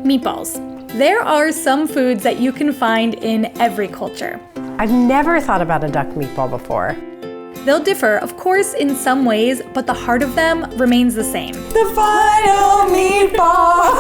Meatballs. There are some foods that you can find in every culture. I've never thought about a duck meatball before. They'll differ, of course, in some ways, but the heart of them remains the same. The final meatball!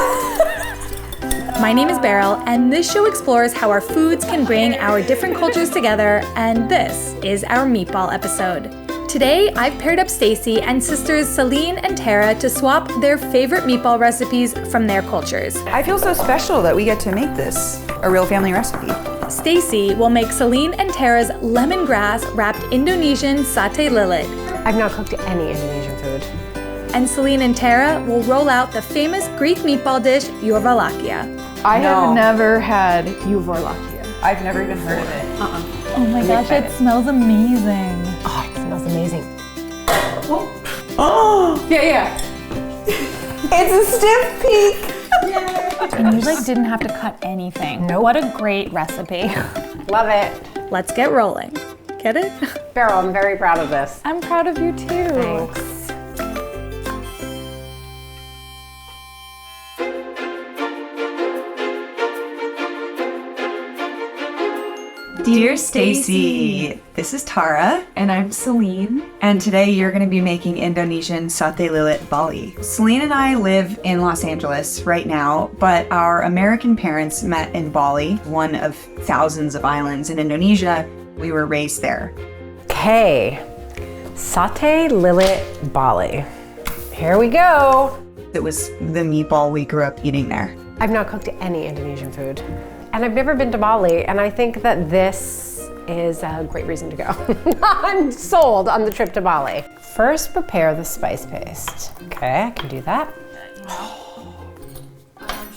My name is Beryl, and this show explores how our foods can bring our different cultures together, and this is our meatball episode. Today, I've paired up Stacy and sisters Celine and Tara to swap their favorite meatball recipes from their cultures. I feel so special that we get to make this a real family recipe. Stacy will make Celine and Tara's lemongrass wrapped Indonesian satay lilit. I've not cooked any Indonesian food. And Celine and Tara will roll out the famous Greek meatball dish, yorvalakia. I have never had yorvalakia. I've never even heard of it. Oh my gosh, it smells amazing. Oh, it smells amazing. Oh! Yeah. It's a stiff peak! And you didn't have to cut anything. Nope. What a great recipe. Love it. Let's get rolling. Get it? Beryl, I'm very proud of this. I'm proud of you too. Thanks. Dear Stacy, this is Tara. And I'm Celine. And today you're going to be making Indonesian satay lilit Bali. Celine and I live in Los Angeles right now, but our American parents met in Bali, one of thousands of islands in Indonesia. We were raised there. Okay, satay lilit Bali. Here we go. It was the meatball we grew up eating there. I've not cooked any Indonesian food. And I've never been to Bali, and I think that this is a great reason to go. I'm sold on the trip to Bali. First, prepare the spice paste. Okay, I can do that.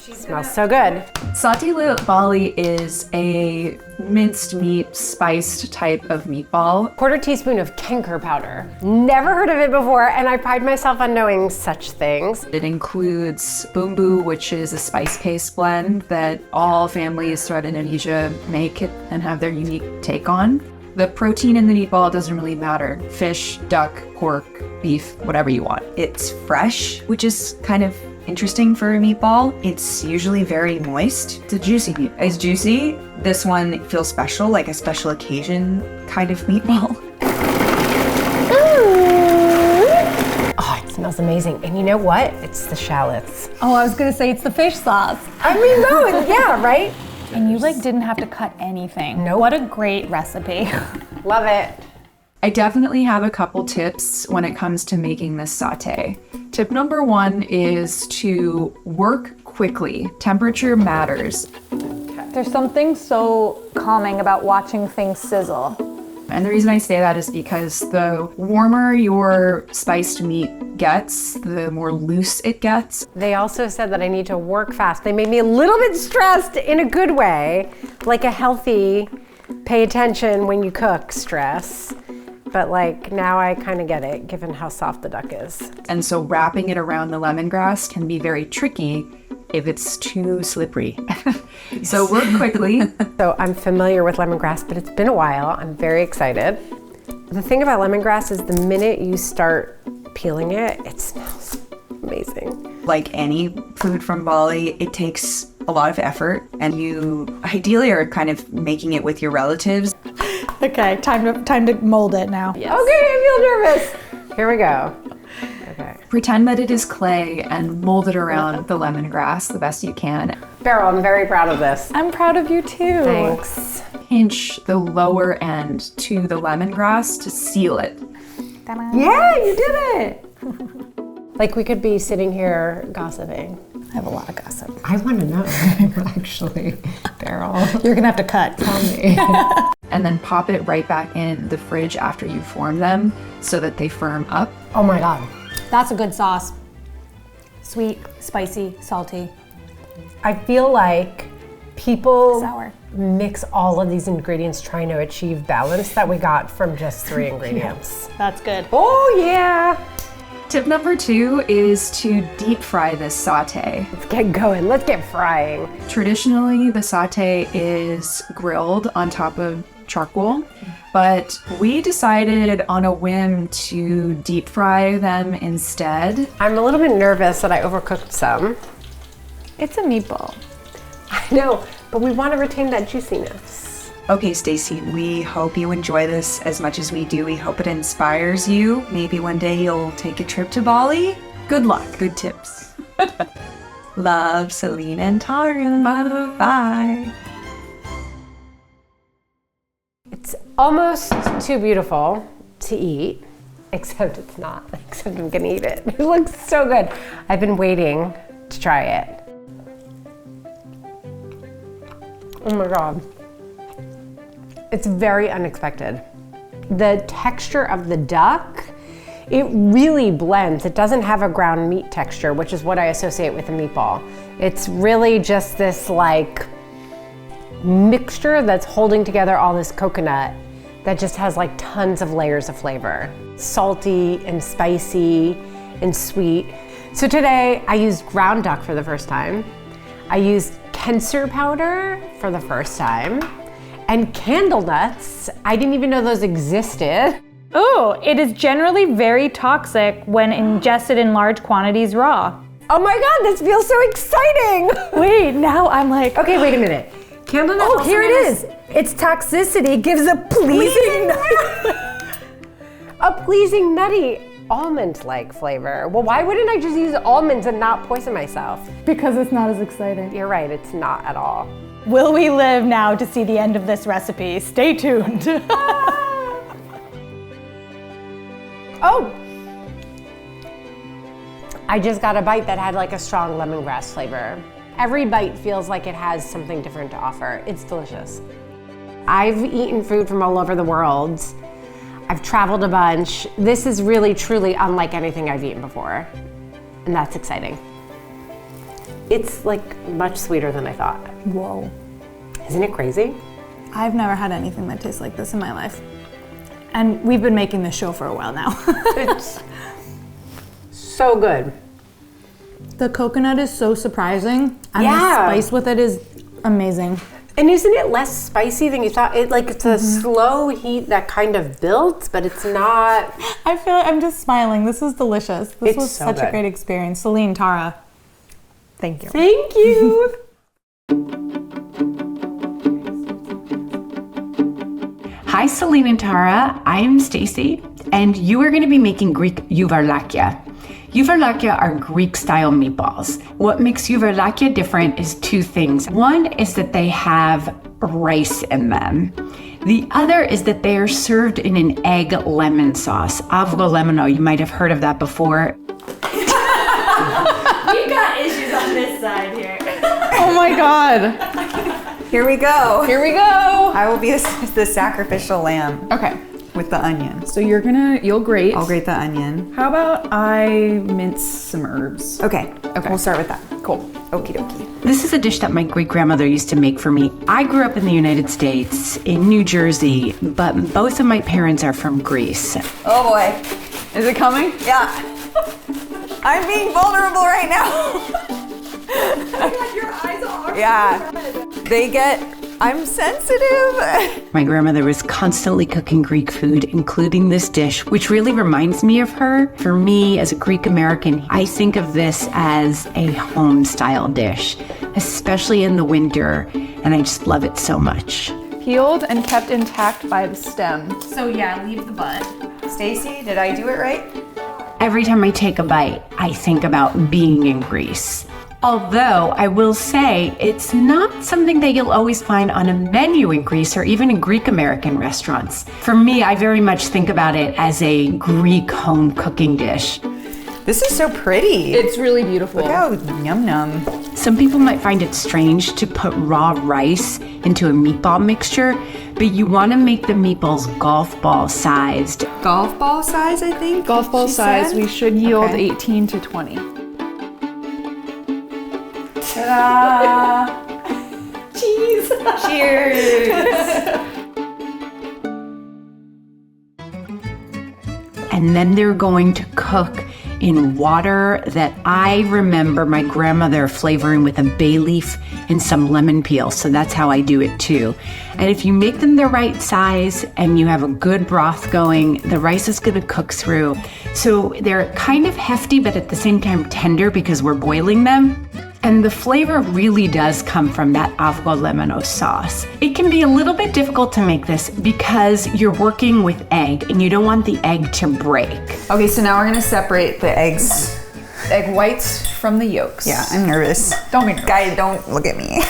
Smells so good. Satay lilit Bali is a minced meat spiced type of meatball. Quarter teaspoon of kenker powder. Never heard of it before, and I pride myself on knowing such things. It includes bumbu, which is a spice paste blend that all families throughout Indonesia make it and have their unique take on. The protein in the meatball doesn't really matter. Fish, duck, pork, beef, whatever you want. It's fresh, which is kind of interesting for a meatball. It's usually very moist. It's a juicy meat. It's juicy. This one feels special, like a special occasion kind of meatball. Oh, it smells amazing. And you know what? It's the shallots. Oh, I was gonna say it's the fish sauce. I mean, no, yeah, right? And you didn't have to cut anything. Nope. What a great recipe. Love it. I definitely have a couple tips when it comes to making this satay. Tip number 1 is to work quickly. Temperature matters. There's something so calming about watching things sizzle. And the reason I say that is because the warmer your spiced meat gets, the more loose it gets. They also said that I need to work fast. They made me a little bit stressed in a good way, like a healthy, pay attention when you cook stress. But now I kind of get it, given how soft the duck is. And so wrapping it around the lemongrass can be very tricky if it's too slippery. So work quickly. So I'm familiar with lemongrass, but it's been a while. I'm very excited. The thing about lemongrass is the minute you start peeling it, it smells amazing. Like any food from Bali, it takes a lot of effort, and you ideally are kind of making it with your relatives. Okay, time to mold it now. Yes. Okay, I feel nervous. Here we go. Okay. Pretend that it is clay and mold it around the lemongrass the best you can. Beryl, I'm very proud of this. I'm proud of you too. Thanks. Pinch the lower end to the lemongrass to seal it. Yeah, you did it. We could be sitting here gossiping. I have a lot of gossip. I want to know, actually, Beryl. You're gonna have to cut. Tell me. And then pop it right back in the fridge after you form them so that they firm up. Oh my God. That's a good sauce. Sweet, spicy, salty, I feel like people sour. mix all of these ingredients trying to achieve balance that we got from just 3 ingredients. That's good. Oh yeah. Tip number 2 is to deep fry this satay. Let's get going. Let's get frying. Traditionally, the satay is grilled on top of charcoal, but we decided on a whim to deep fry them instead. I'm a little bit nervous that I overcooked some. It's a meatball. I know, but we want to retain that juiciness. Okay, Stacy, we hope you enjoy this as much as we do. We hope it inspires you. Maybe one day you'll take a trip to Bali. Good luck. Good tips. Love, Celine and Tara. Bye. It's almost too beautiful to eat, except it's not, except I'm gonna eat it. It looks so good. I've been waiting to try it. Oh my God. It's very unexpected. The texture of the duck, it really blends. It doesn't have a ground meat texture, which is what I associate with a meatball. It's really just this like mixture that's holding together all this coconut that just has like tons of layers of flavor. Salty and spicy and sweet. So today I used ground duck for the first time. I used Kensur powder for the first time. And candle nuts, I didn't even know those existed. Oh, it is generally very toxic when ingested in large quantities raw. Oh my God, this feels so exciting. Wait, now I'm like, Okay, wait a minute. Candle nuts. oh, here it is. Its toxicity gives a pleasing A pleasing nutty almond-like flavor. Well, why wouldn't I just use almonds and not poison myself? because it's not as exciting. You're right, it's not at all. Will we live now to see the end of this recipe? Stay tuned. Oh! I just got a bite that had like a strong lemongrass flavor. Every bite feels like it has something different to offer. It's delicious. I've eaten food from all over the world. I've traveled a bunch. This is really, truly unlike anything I've eaten before. And that's exciting. It's like much sweeter than I thought. Whoa. Isn't it crazy? I've never had anything that tastes like this in my life. And we've been making this show for a while now. It's so good. The coconut is so surprising, and Yeah. the spice with it is amazing. And isn't it less spicy than you thought? It's a slow heat that kind of builds, but it's not. I feel like I'm just smiling. This is delicious. This It's was so such a good. great experience. Celine, Tara, thank you. Thank you. Hi, Celine and Tara. I'm Stacy, and you are going to be making Greek youvarlakia. Youvarlakia are Greek-style meatballs. What makes youvarlakia different is two things. One is that they have rice in them. The other is that they are served in an egg lemon sauce, avgo lemano. You might have heard of that before. We've got issues on this side here. Oh my God. Here we go. Here we go. I will be the sacrificial lamb Okay, with the onion. so you'll grate. I'll grate the onion. How about I mince some herbs? Okay. Okay. We'll start with that. Cool. Okie dokie. This is a dish that my great-grandmother used to make for me. I grew up in the United States, in New Jersey, but both of my parents are from Greece. Oh boy. Is it coming? Yeah. I'm being vulnerable right now. Your eyes are. Yeah. I'm sensitive. My grandmother was constantly cooking Greek food, including this dish, which really reminds me of her. For me, as a Greek American, I think of this as a home-style dish, especially in the winter, and I just love it so much. Peeled and kept intact by the stem. So yeah, leave the bud. Stacy, did I do it right? Every time I take a bite, I think about being in Greece. Although I will say it's not something that you'll always find on a menu in Greece or even in Greek American restaurants. For me, I very much think about it as a Greek home cooking dish. This is so pretty. It's really beautiful. Look how yum yum. Some people might find it strange to put raw rice into a meatball mixture, but you want to make the meatballs golf ball sized. Golf ball size, I think. Golf ball she size, said? we should yield Okay. 18 to 20. Ta-da! Cheese. Cheers. And then they're going to cook in water that I remember my grandmother flavoring with a bay leaf and some lemon peel. So that's how I do it too. And if you make them the right size and you have a good broth going, the rice is going to cook through. So they're kind of hefty, but at the same time tender because we're boiling them. And the flavor really does come from that avgolemono sauce. It can be a little bit difficult to make this because you're working with egg and you don't want the egg to break. Okay, so now we're gonna separate the eggs. Egg whites from the yolks. Yeah, I'm nervous. Don't be nervous. Guys, don't look at me.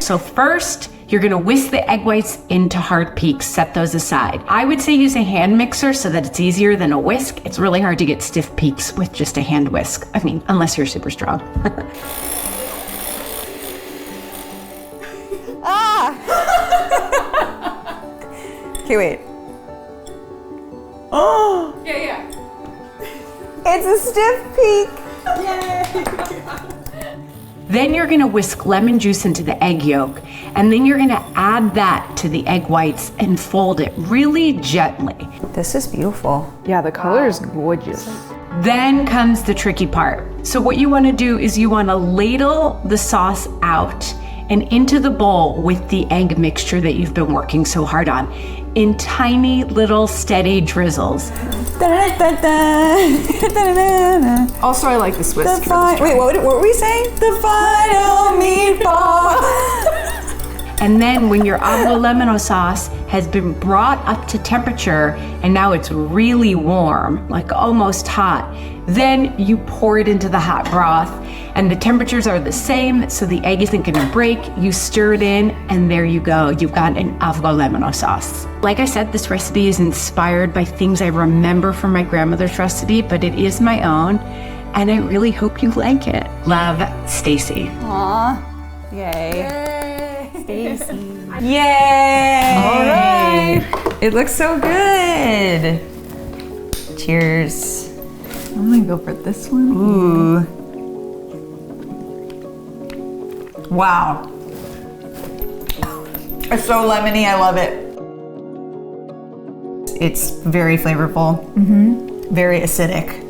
So first, you're gonna whisk the egg whites into hard peaks, set those aside. I would say use a hand mixer so that it's easier than a whisk. It's really hard to get stiff peaks with just a hand whisk. I mean, unless you're super strong. Okay, wait. Oh! Yeah. It's a stiff peak. Then you're gonna whisk lemon juice into the egg yolk, and then you're gonna add that to the egg whites and fold it really gently. This is beautiful. Yeah, the color is gorgeous. Then comes the tricky part. So what you wanna do is you wanna ladle the sauce out and into the bowl with the egg mixture that you've been working so hard on in tiny little steady drizzles. Also, I like this whisk. Wait, what were we saying? The final meatball. And then when your avgolemono sauce has been brought up to temperature and now it's really warm, like almost hot, then you pour it into the hot broth and the temperatures are the same, so the egg isn't gonna break. You stir it in and there you go. You've got an avgolemono sauce. Like I said, this recipe is inspired by things I remember from my grandmother's recipe, but it is my own and I really hope you like it. Love, Stacy. Yay. Yay! All right. It looks so good. Cheers. I'm gonna go for this one. Ooh. Wow. It's so lemony, I love it. It's very flavorful. Mm-hmm. Very acidic.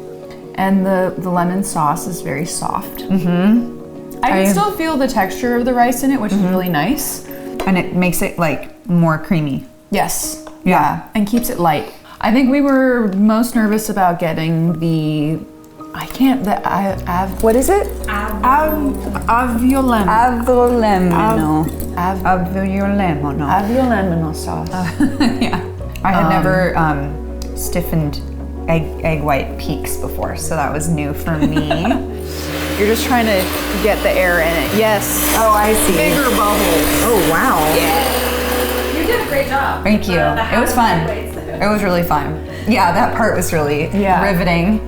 And the lemon sauce is very soft. Mm-hmm. I can still feel the texture of the rice in it, which is really nice. And it makes it like more creamy. Yes. Yeah. And keeps it light. I think we were most nervous about getting the, what is it? Avgolemono. Avgolemono. Avgolemono sauce. Yeah. I had never stiffened egg white peaks before, so that was new for me. You're just trying to get the air in it. Yes. Oh, I see. Bigger bubbles. Oh, wow. You did a great job. Thank you. It was fun. It was really fun. Yeah, that part was really riveting.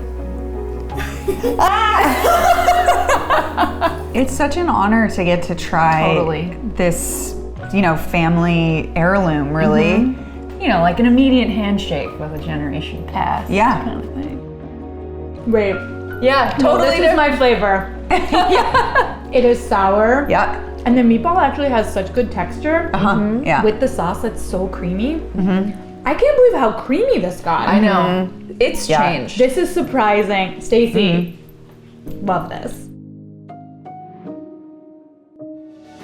It's such an honor to get to try this, family heirloom, really. Mm-hmm. Like an immediate handshake with a generation past. Yeah. Kind of thing. Wait. Yeah, totally. This is my flavor. It is sour. Yeah. And the meatball actually has such good texture. Yeah. With the sauce that's so creamy. I can't believe how creamy this got. I know. It's changed. This is surprising. Stacy, love this.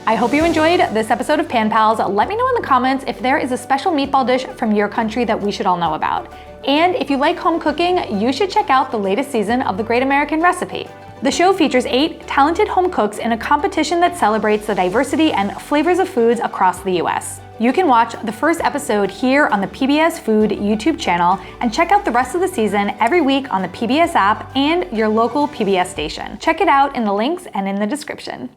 I hope you enjoyed this episode of Pan Pals. Let me know in the comments if there is a special meatball dish from your country that we should all know about. And if you like home cooking, you should check out the latest season of The Great American Recipe. The show features 8 talented home cooks in a competition that celebrates the diversity and flavors of foods across the US. You can watch the first episode here on the PBS Food YouTube channel and check out the rest of the season every week on the PBS app and your local PBS station. Check it out in the links and in the description.